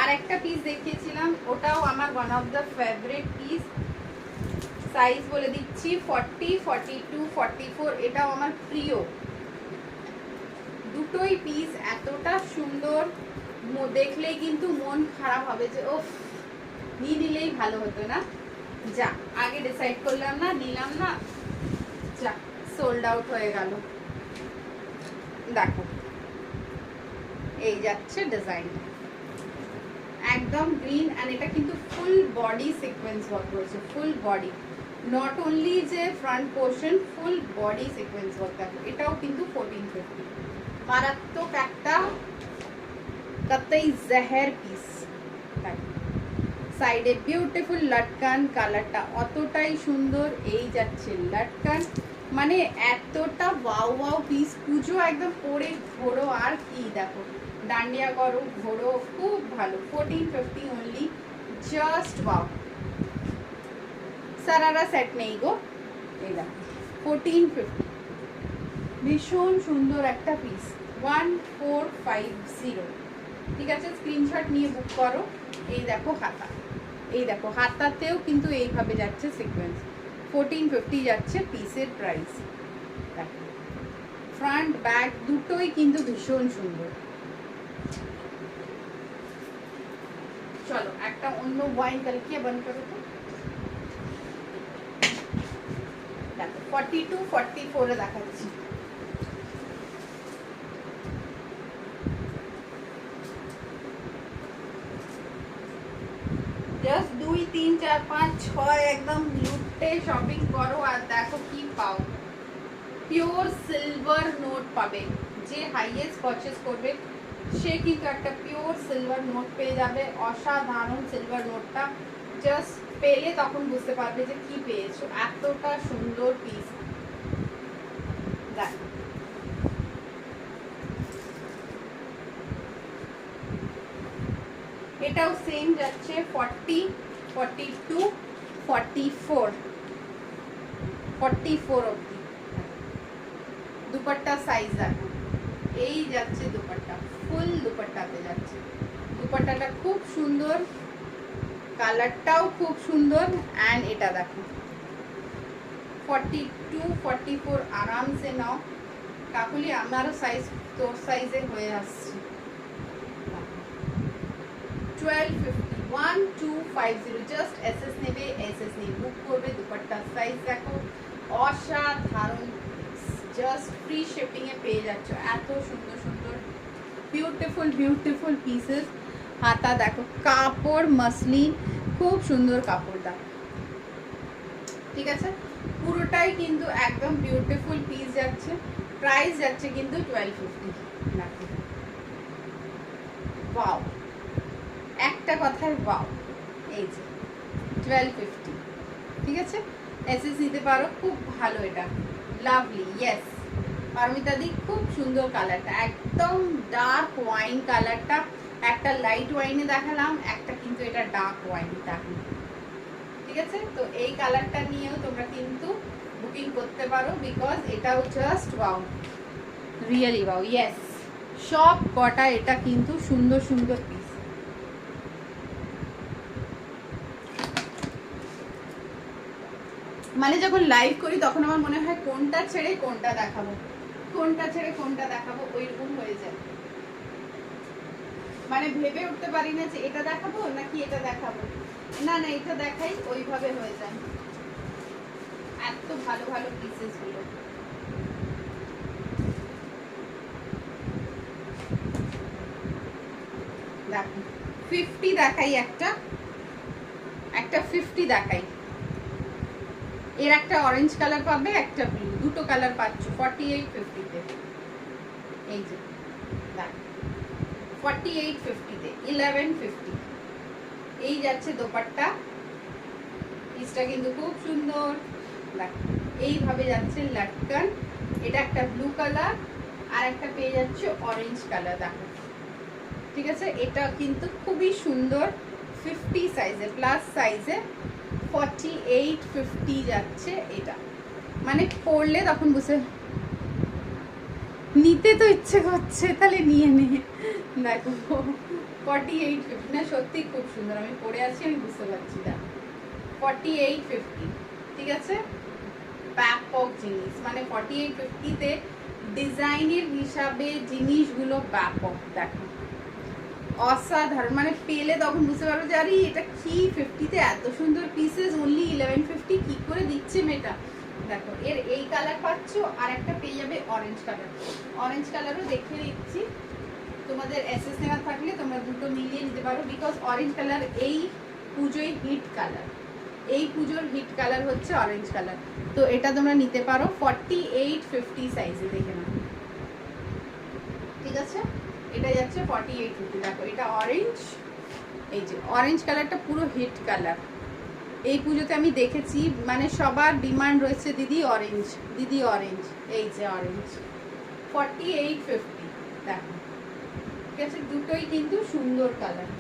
S1: আর একটা পিস দেখিয়েছিলাম, ওটাও আমার one of the favourite piece. Size বলে দিচ্ছি 40, 42, 44 এটাও আমার প্রিয়। দুটোই পিস এতটা সুন্দর, দেখলেই কিন্তু মন খারাপ হবে যে ও নিয়ে নিলেই ভালো হতো না। যা আগে ডিসাইড করলাম না, নিলাম না, যা সোল্ড আউট হয়ে গেল। দেখো এই যাচ্ছে ডিজাইনটা, একদম গ্রিন, এন্ড এটা কিন্তু ফুল বডি সিকোয়েন্স ওয়ার্ক রয়েছে, ফুল বডি, নট অনলি যে front portion, full body sequence work. দেখো এটাও কিন্তু 1450, মারাত্মক একটা কতই জহর পিস। সাইডে বিউটিফুল লটকান, কালারটা অতটাই সুন্দর। এই যাচ্ছে লটকান, মানে এতটা ওয়াও ওয়াও পিস, পুজো একদম পরে ঘোরো আর কি। দেখো ডান্ডিয়া করো, ঘোরো, খুব ভালো। 1450 only, just wow. Sharara set নেই গো, এই দেখো 1450, ভীষণ সুন্দর একটা পিস। 1450, ঠিক আছে, স্ক্রিনশট নিয়ে বুক করো। এই দেখো হাতা, এই দেখো হাতাতেও কিন্তু এইভাবে যাচ্ছে সিকোয়েন্স। 1450 যাচ্ছে পিসের প্রাইস। ফ্রন্ট ব্যাক দুটোই কিন্তু ভীষণ সুন্দর। চলো একটা অন্য ওয়াইন কালার কি বন্ধ করো তো। দেখো 42 44 এ দেখাচ্ছি। জাস্ট 2 3 4 5 6 একদম লুটে শপিং করো আর দেখো কি পাও। পিওর সিলভার নোট পাবে, যে হাইয়েস্ট পারচেজ করবে সে কিন্তু একটা পিওর সিলভার নোট পেয়ে যাবে। অসাধারণ সিলভার নোটটা, জাস্ট পেলে তখন বুঝতে পারবে যে কি পেয়েছো। এতটা সুন্দর পিস। দেখ এটাও সেম যাচ্ছে 40 42 44 44 অবধি। দুপাট্টা সাইজ দেখো, এই যাচ্ছে দুপাট্টা, ফুল দুপাট্টাতে যাচ্ছে। দুপাট্টাটা খুব সুন্দর, কালারটাও খুব সুন্দর। এন্ড এটা দেখো 42 44 আরামসে নাও কাকুলি, আমারও সাইজ তোর সাইজে হয়ে আসছে। 1250 1250, জাস্ট এসএস নেবে, এসএস নিয়ে বুক করবে। দুপাট্টার সাইজ দেখো, অসাধারণ, জাস্ট ফ্রি শিপিং এ পেয়ে যাচ্ছ। এত সুন্দর সুন্দর বিউটিফুল বিউটিফুল পিসেস। হাতা দেখো, কাপড় মসলিন, খুব সুন্দর কাপড়টা, ঠিক আছে। পুরোটাই কিন্তু একদম বিউটিফুল পিস যাচ্ছে। প্রাইস যাচ্ছে কিন্তু 1250। ওয়াও, একটা কথায় ওয়াও। এই যে 1250, ঠিক আছে, এসএস নিতে পারো, খুব ভালো। এটা লাভলি, ইয়েস পারমিতা দি, খুব সুন্দর কালারটা, একদম ডার্ক ওয়াইন কালারটা। একটা লাইট ওয়াইনে দেখালাম, একটা কিন্তু এটা ডার্ক ওয়াইন দেখালাম, ঠিক আছে। তো এই কালারটা নিয়েও তোমরা কিন্তু বুকিং করতে পারো, বিকজ এটাও just wow, really wow. Yes, সব কটা এটা কিন্তু সুন্দর সুন্দর পিস। মানে যখন লাইভ করি তখন আমার মনে হয় কোনটা ছেড়ে কোনটা দেখাবো, কোনটা ছেড়ে কোনটা দেখাবো, ওইরকম হয়ে যায়। মানে ভেবে উঠতে পারি না যে এটা দেখাবো নাকি এটা দেখাবো, না না এটা দেখাই, ওইভাবে হয়ে যায়। এত ভালো ভালো পিসেস গুলো। দেখো 50 দেখাই, একটা 50 দেখাই। এর একটা অরেঞ্জ কালার পাবে, একটা ব্লু, দুটো কালার পাচ্ছ 4850 তে। এই যে দেখ 4850 তে 1150। এই যাচ্ছে দোপাট্টা, পিসটা কিন্তু খুব সুন্দর। দেখ এইভাবে যাচ্ছে লটকন। এটা একটা ব্লু কালার আর একটা পেয়ে যাচ্ছে অরেঞ্জ কালার, দেখো, ঠিক আছে। এটা কিন্তু খুবই সুন্দর, 50 সাইজে, প্লাস সাইজে 4850 যাচ্ছে এটা। মানে পড়লে তখন বুঝে নিতে তো ইচ্ছে করছে, তাহলে নিয়ে নে। দেখো 4850, না সত্যি খুব সুন্দর, আমি পরে আছি, আমি বুঝতে পারছি। না 4850, ঠিক আছে। ব্যাপক জিনিস, মানে 4850 তে ডিজাইনের হিসাবে জিনিসগুলো ব্যাপক। দেখো অসাধারণ, মানে পেলে তখন বুঝতে পারবো যে আরে এটা কি 50 তে এত সুন্দর পিসেস, অনলি 1150, কি করে দিচ্ছে মেয়েটা। দেখো এর এই কালার পাচ্ছ, আর একটা পেয়ে যাবে অরেঞ্জ কালার। অরেঞ্জ কালারও দেখে দিচ্ছি, তোমাদের এসএস নেওয়া থাকলে তোমরা দুটো মিলিয়ে নিতে পারো, বিকজ অরেঞ্জ কালার এই পুজোয় হিট কালার, এই পুজোর হিট কালার হচ্ছে অরেঞ্জ কালার। তো এটা তোমরা নিতে পারো 48-50 সাইজে, দেখে নাও, ঠিক আছে? এটা যাচ্ছে 48-50। দেখো এটা অরেঞ্জ, এই যে অরেঞ্জ কালারটা পুরো হিট কালার। এই পুজোতে আমি দেখেছি মানে সবার ডিমান্ড রয়েছে দিদি অরেঞ্জ, দিদি অরেঞ্জ। এই যে অরেঞ্জ 48-50, দেখো ঠিক আছে, দুটোই কিন্তু সুন্দর কালার।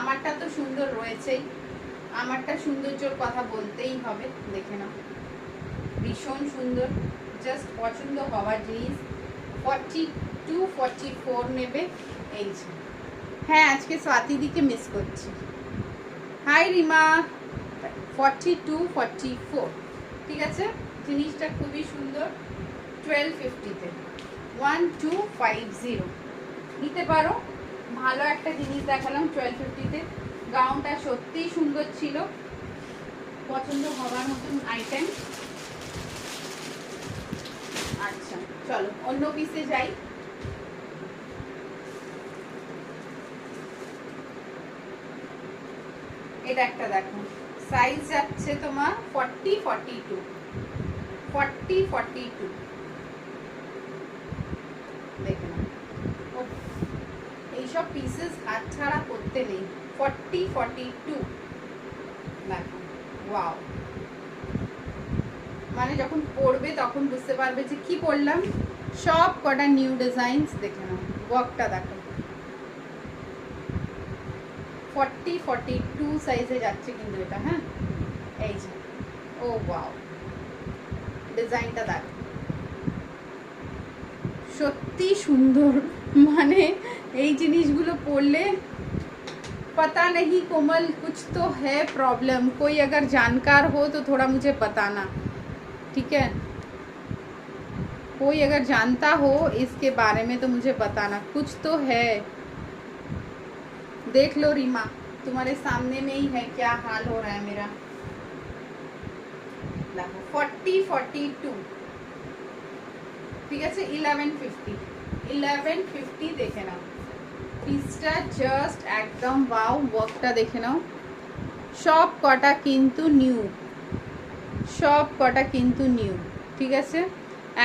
S1: আমারটা তো সুন্দর রয়েছেই, আমারটা সৌন্দর্যর কথা বলতেই হবে, দেখে নাও ভীষণ সুন্দর, জাস্ট পছন্দ হওয়ার জিনিস। 42-44 নেবে। এই যে হ্যাঁ, আজকে স্বাতিদিকে মিস করছি। হাই রিমা। 42-44, ঠিক আছে, জিনিসটা খুবই সুন্দর। 1250-তে 1250 নিতে পারো। ভালো একটা জিনিস দেখালাম 1250-তে। গাউনটা সত্যিই সুন্দর ছিল, পছন্দ হওয়ার মতন আইটেম। আচ্ছা চলো অন্য পিসে যাই। এটা একটা দেখো, সাইজ যাচ্ছে তোমার 40-42, 40-42, দেখে নাও। এইসব পিসেস হাত ছাড়া করতে নেই। 40-42 দেখো, ওয়াও, মানে যখন পরবে তখন বুঝতে পারবে যে কি পরলাম। সব কটা নিউ ডিজাইনস, দেখে নাও ওয়ার্কটা দেখো। 40-42 সাইজে যাচ্ছে কিন্তু এটা, হ্যাঁ এই যে, ও ওয়াও, ডিজাইনটা দেখো সত্যি সুন্দর। মানে এই জিনিসগুলো পরলে पता नहीं कोमल, कुछ तो है प्रॉब्लम, कोई अगर जानकार हो तो थोड़ा मुझे बताना, ठीक है? कोई अगर जानता हो इसके बारे में तो मुझे बताना, कुछ तो है। देख लो रीमा, तुम्हारे सामने में ही है क्या हाल हो रहा है मेरा। 40-42, ঠিক আছে, 1150 দেখে নাও। পিসটা জাস্ট একদম ওয়াও, ওয়ার্কটা দেখে নাও। সব কটা কিন্তু নিউ, সব কটা কিন্তু নিউ, ঠিক আছে,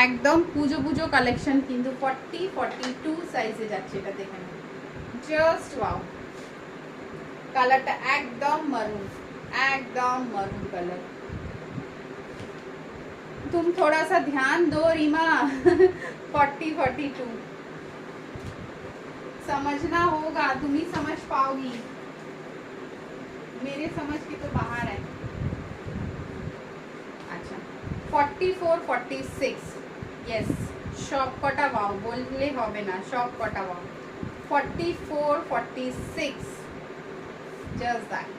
S1: একদম পুজো পুজো কালেকশন কিন্তু। 40-42 সাইজে যাচ্ছে এটা, দেখে নাও জাস্ট ওয়াও। কালারটা একদম মারুন, एकदम मरून कलर। तुम थोड़ा सा ध्यान दो रीमा। 40-42 समझना होगा, तुम ही समझ पाओगी, मेरे समझ के तो बाहर है। अच्छा 44-46 यस, शॉप कटा वाओ बोलले होबे ना, शॉप कटा वाओ। 44-46 just that.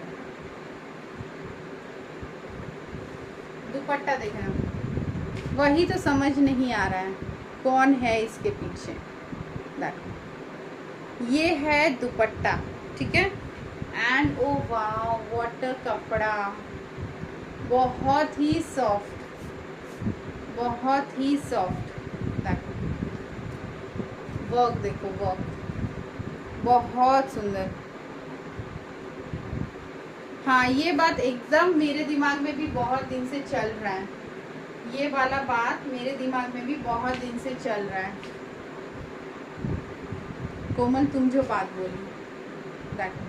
S1: दुपट्टा देखना, वही तो समझ नहीं आ रहा है कौन है इसके पीछे। देखो ये है दुपट्टा, ठीक है, and oh wow what a कपड़ा, बहुत ही सॉफ्ट, बहुत ही सॉफ्ट। देखो वर्क, देखो वर्क बहुत सुंदर। हाँ ये बात एकदम मेरे दिमाग में भी बहुत दिन से चल रहा है, ये वाला बात मेरे दिमाग में भी बहुत दिन से चल रहा है। कोमल तुम जो बात बोली, देखो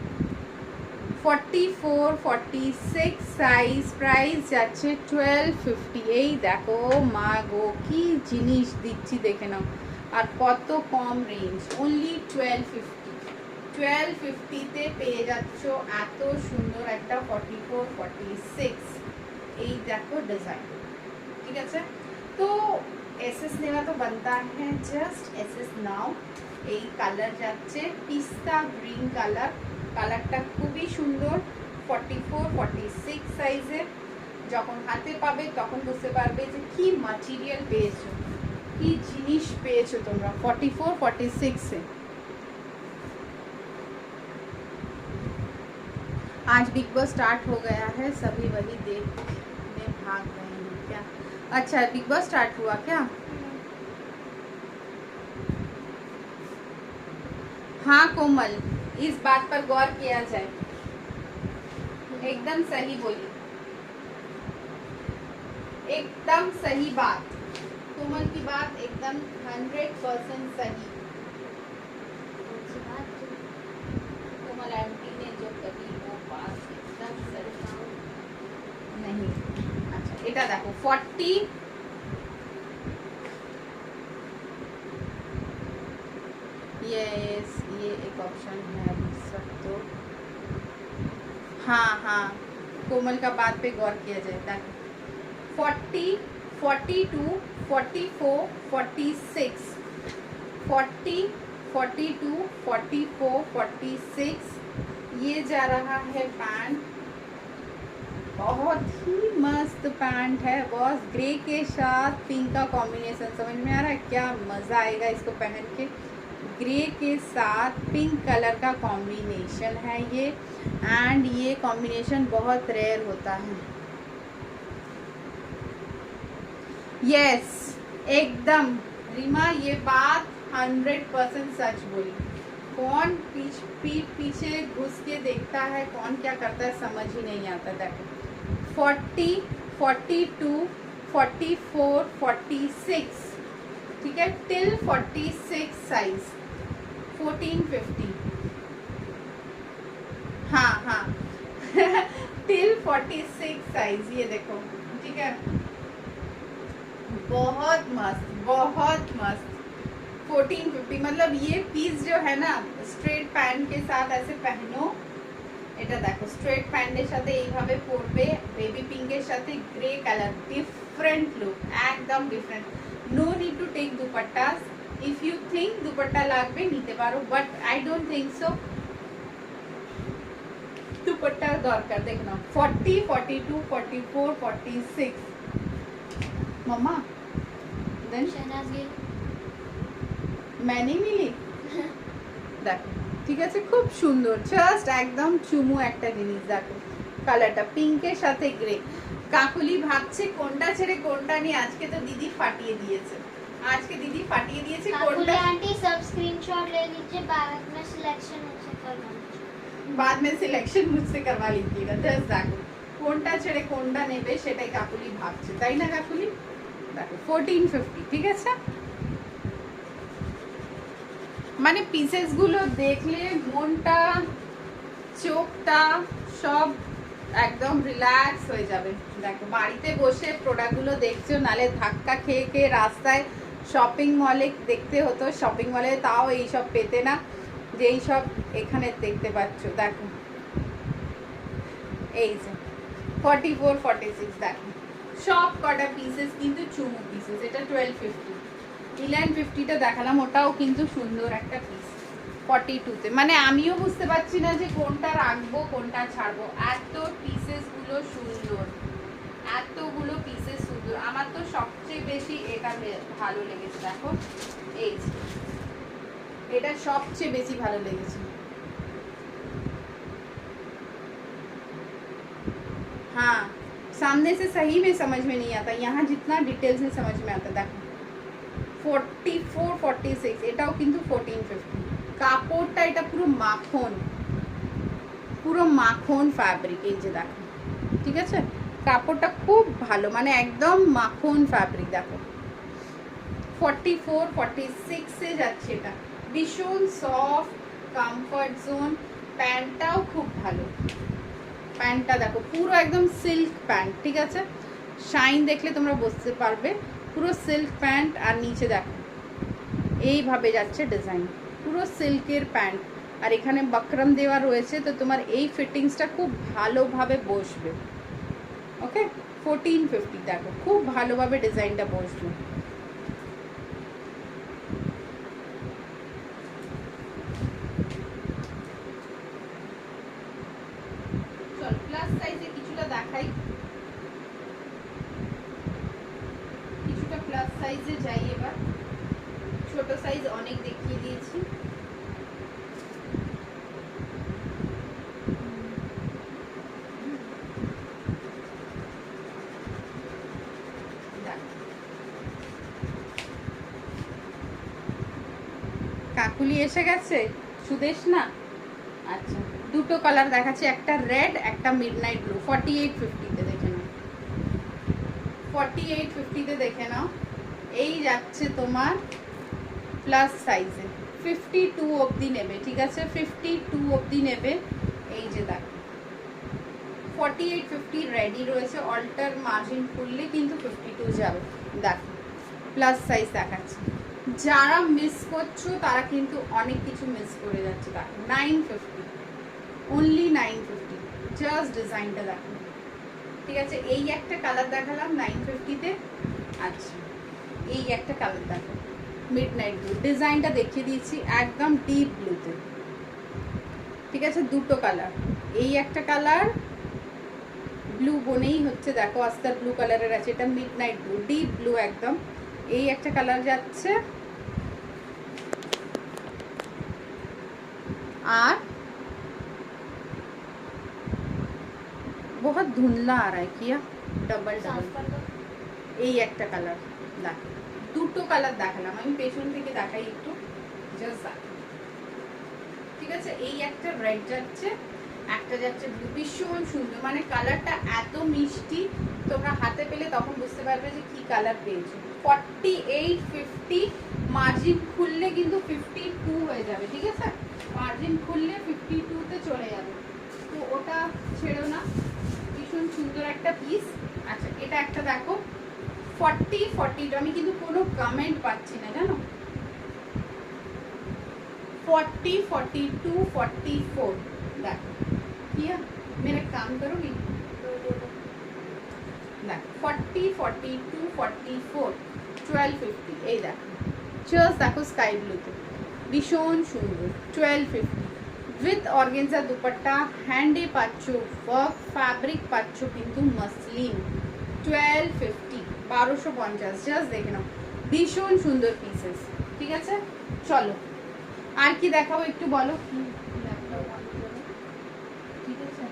S1: 44-46 সাইজ, প্রাইস যাচ্ছে 1250। এই দেখো মা গো কি জিনিস দিচ্ছি দেখে নাও, আর কত কম রেঞ্জ, অনলি 1250-তে পেয়ে যাচ্ছ এত সুন্দর একটা 44-46। এই দেখো ডিজাইন, ঠিক আছে। তো এসএস নেওয়া তো बनता है, জাস্ট এসএস নাও। এই কালার যাচ্ছে পিস্তা গ্রিন কালার, কালারটা খুবই সুন্দর। 44-46 সাইজে যখন হাতে পাবে তখন বুঝতে পারবে যে কি ম্যাটেরিয়াল পেয়েছো, কি জিনিস পেয়েছো তোমরা 44-46-এ। आज बिग बॉस स्टार्ट हो गया है, सभी वही देखने भाग रहे हैं क्या? अच्छा, बिग बॉस स्टार्ट हुआ क्या? हाँ कोमल, इस बात पर गौर किया जाए। एकदम सही बोली, एकदम सही बात। कोमल की बात एकदम 100% सही। कोमल आंटी ने जो कही वो बात एकदम सही नहीं। अच्छा, এটা দেখো 40 यस, ये एक ऑप्शन है सब तो। हाँ हाँ, कोमल का बात पे गौर किया जाए। देखो 40, 42, 44, 46, 40, 42, 44, 46, ये जा रहा है पैंट। बहुत ही मस्त पैंट है बॉस, ग्रे के साथ पिंक का कॉम्बिनेशन। समझ में आ रहा है क्या मज़ा आएगा इसको पहन के? ग्रे के साथ पिंक कलर का कॉम्बिनेशन है ये, एंड ये कॉम्बिनेशन बहुत रेयर होता है। यस, एकदम रीमा, ये बात 100% सच बोली। कौन पीछे घुस के देखता है, कौन क्या करता है समझ ही नहीं आता। देखो 40, 42, 44, 46, ठीक है, टिल 46 साइज 1450। हाँ हाँ टिल 46 साइज, ये देखो, ठीक है, बहुत मस्त, बहुत मस्त। 1450 मतलब ये पीस जो है ना, স্ট্রেট প্যান্ট के साथ ऐसे पहनो। এটা দেখো স্ট্রেট প্যান্টের সাথে এইভাবে পরবে, বেবি পিঙ্কের সাথে গ্রে কালার, ডিফারেন্ট লুক, একদম different. No need to take dupattas. If you think dupatta লাগবে নিতে পারো, but I don't think so দুপাট্টার দরকার। দেখ নাও 40, 42, 44, 46 মামা দেন मैंने मिली দেখো, ঠিক আছে, খুব সুন্দর, জাস্ট একদম চুমু একটা জিনিস। দেখো কালারটা পিঙ্কের সাথে গ্রে। কাকুলি ভাবছে কোনটা ছেড়ে কোনটা নিয়ে। আজকে তো দিদি ফাটিয়ে দিয়েছে, আজকে দিদি ফাটিয়ে দিয়েছে কোনটা।
S2: आंटी सब स्क्रीनशॉट ले लीजिए, बाद में सिलेक्शन मुझसे करवा लीजिए।
S1: बाद में सिलेक्शन मुझसे करवा लीजिएगा। জাস্ট দেখো কোনটা ছেড়ে কোনটা নেবে সেটাই কাকুলি ভাবছে, তাই না কাকুলি? দেখো 1450, ঠিক আছে। মানে পিসেস গুলো দেখলে মনটা চোখটা সব একদম রিল্যাক্স হয়ে যাবে। দেখো বাড়িতে বসে প্রোডাক্টগুলো দেখছো, নালে ধাক্কা খেয়ে খেয়ে রাস্তায় শপিং মলে দেখতে হতো, শপিং মলে তাও এইসব পেতে না, যেই সব এখানে দেখতে পাচ্ছ। দেখো এই যে 44, 46, দেখো সব কটা পিসেস কিন্তু চুমু পিসেস। এটা 1250, 1150টা দেখালাম, ওটাও কিন্তু সুন্দর একটা পিস 42তে। মানে আমিও বুঝতে পারছি না যে কোনটা রাখবো কোনটা ছাড়বো, এত পিসেস গুলো সুন্দর, এতগুলো পিসেস সুন্দর। আমার তো সবচেয়ে বেশি এটা ভালো লেগেছে। দেখো এই এটা সবচেয়ে বেশি ভালো লেগেছে। हाँ, सामने से सही में समझ में नहीं आता, यहाँ जितना डिटेल से समझ में आता। देखो 44, 46, এটাও কিন্তু 1450। কাপড়টা এটা পুরো মাখন, পুরো মাখন ফ্যাব্রিক। এই যে দেখো, ঠিক আছে, কাপড়টা খুব ভালো, মানে একদম মাখন ফ্যাব্রিক। দেখো 44, 46 এ যাচ্ছে। এটা ভীষণ সফট, কমফর্ট জোন। প্যান্টটাও খুব ভালো। প্যান্টটা দেখো পুরো একদম সিল্ক প্যান্ট, ঠিক আছে, শাইন দেখলে তোমরা বুঝতে পারবে। পুরো সিল্ক প্যান্ট, আর নিচে দেখো এইভাবে যাচ্ছে ডিজাইন, পুরো সিল্কের প্যান্ট, আর এখানে বক্রম দেওয়া রয়েছে, তো তোমার এই ফিটিংসটা খুব ভালোভাবে বসবে। ওকে 1450, দেখো খুব ভালোভাবে ডিজাইনটা বসবে। চল প্লাস সাইজে কিছুটা দেখাই, কিছুটা প্লাস সাইজে যাই এবার। ছোট সাইজ অনেক দেখিয়ে দিয়েছি। কাকুলি এসে গেছে, সুদেশ না। আচ্ছা, দুটো কালার দেখাচ্ছি, একটা রেড একটা মিডনাইট ব্লু। 4850-তে দেখে নাও, 4850-তে দেখে নাও। এই যাচ্ছে তোমার প্লাস সাইজে, 52 অবধি নেবে, ঠিক আছে? 52 অবধি নেবে। এই যে দেখো 4850 রেডি রয়েছে, অল্টার মার্জিন খুললে কিন্তু 52 যাবে। দেখো প্লাস সাইজ দেখাচ্ছে, যারা মিস করছো তারা কিন্তু অনেক কিছু মিস করে যাচ্ছে। দেখো 950, অনলি 950, জাস্ট ডিজাইনটা দেখো, ঠিক আছে? এই একটা কালার দেখালাম 950-তে। আচ্ছা, এই একটা কালার দেখো মিডনাইট ব্লু, ডিজাইনটা দেখিয়ে দিয়েছি একদম ডিপ ব্লুতে, ঠিক আছে? দুটো কালার, এই একটা কালার ব্লু বনেই হচ্ছে, দেখো আস্তার ব্লু কালারের আছে, এটা মিডনাইট ব্লু, ডিপ ব্লু একদম। এই একটা কালার যাচ্ছে, আর बहुत धुंधला आ रहा है किया, डबल डबल। এই একটা কালার দেখ, দুটো কালার দেখালাম আমি, পেছন থেকে দেখাই একটু, জাস্ট ঠিক আছে? এই একটা রেড যাচ্ছে, একটা যাচ্ছে ব্লু, ভীষণ সুন্দর, মানে কালারটা এত মিষ্টি, তোমরা হাতে পেলে তখন বুঝতে পারবে যে কি কালার পেয়েছো। 4850, মার্জিন খুললে কিন্তু 52 হয়ে যাবে, ঠিক আছে? মার্জিন খুললে 52-তে চলে যাবে, তো ওটা ছেড়ো না, ভীষণ সুন্দর একটা পিস। আচ্ছা, এটা একটা দেখো 40, আমি কিন্তু কোনো কমেন্ট পাচ্ছি না জানো। 40, 42, 44 দেখো, किया मेरा काम करोगी? देख 40, 42, 44, 1250, এই দেখো জাস্ট দেখো স্কাই ব্লুতে, ভীষণ সুন্দর। 1250 উইথ অর্গেনজা দুপাট্টা, হ্যান্ডে পাচ্ছো ওয়ার্ক, ফ্যাব্রিক পাচ্ছো কিন্তু মসলিন। 1250, 1250, জাস্ট দেখে নাও, ভীষণ সুন্দর পিসেস, ঠিক আছে? চলো আর কি দেখাবো একটু বলো। ঠিক আছে,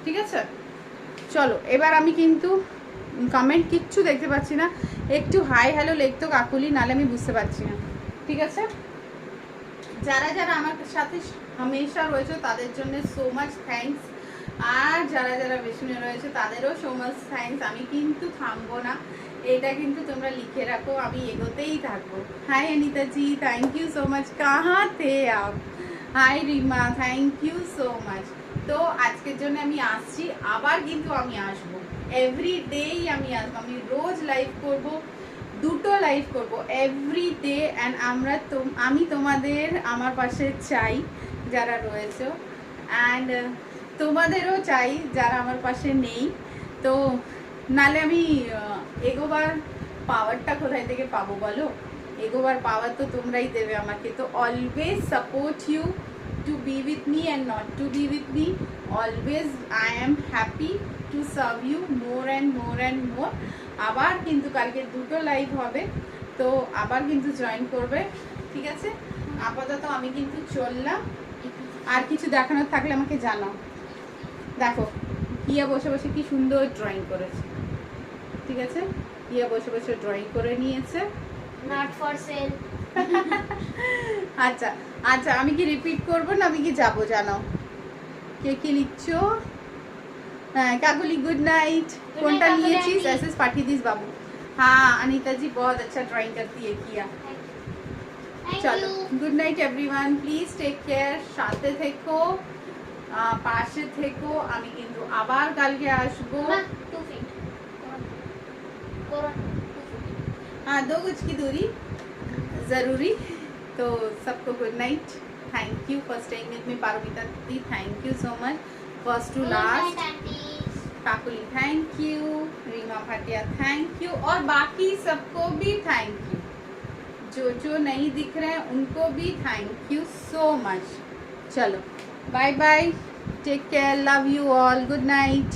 S1: ঠিক আছে? চলো এবার আমি কিন্তু কমেন্ট কিচ্ছু দেখতে পাচ্ছি না, একটু হাই হ্যালো লিখতো কাকুলি, নালে আমি বুঝতে পারছি না, ঠিক আছে? যারা যারা আমার সাথে হামেশা রয়েছে তাদের জন্য সো মাচ থ্যাঙ্কস, আর যারা যারা পেছনে রয়েছে তাদেরও সো মাচ থ্যাঙ্কস। আমি কিন্তু থামবো না, এটা কিন্তু তোমরা লিখে রাখো, আমি এগোতেই থাকবো। Hi Anita ji, thank you so much. কাহা থে আপ? Hi Rima, thank you so much. তো আজকের জন্য আমি আসছি, আবার কিন্তু আমি আসবো, এভরিডেই আমি আসবো, আমি রোজ লাইভ করব, দুটো লাইভ করব এভরিডে। অ্যান্ড আমি তোমাদের আমার পাশে চাই যারা রয়েছে, অ্যান্ড তোমাদেরও চাই যারা আমার পাশে নেই। তো নালে আমি এগোবার পাওয়ারটা কোথায় থেকে পাবো বলো? এগোবার পাওয়ার তো তোমরাই দেবে আমাকে। তো always support you to be with me and not to be with me. Always I am happy to serve you more and more and more. আবার কিন্তু কালকে দুটো লাইভ হবে, তো আবার কিন্তু জয়েন করবে, ঠিক আছে? আপাতত আমি কিন্তু চললাম, আর কিছু দেখানোর থাকলে আমাকে জানাও। দেখো কিয়া বসে বসে কি সুন্দর ড্রয়িং করেছে, ঠিক আছে? কিয়া বসে বসে ড্রয়িং করে নিয়েছে,
S2: নট ফর সেল।
S1: আচ্ছা আচ্ছা, আমি কি রিপিট করবো না আমি কি যাবো জানাও? কে কি লিখছো? হ্যাঁ কাকুলি গুড नाइट। কোনটা নিয়েছিস? এসএস পাঠিয়ে দিস বাবু। हाँ अनीता जी बहुत अच्छा ड्राइंग करती है किया। চলো good night everyone, please take care, সাথে থেকো, পাশে থেকো। আমি কিন্তু আবার কালকে আসবো।
S2: 2 feet।
S1: हाँ 2 गज की दूरी ज़रूरी। तो सबको good night, thank you for staying with me. Paramita di thank you so much, first to last. Kakuli thank you, Reema Bhatia thank you, और बाकी सबको भी थैंक यू, जो नहीं दिख रहे हैं उनको भी थैंक यू सो मच। चलो bye bye, take care, love you all, good night.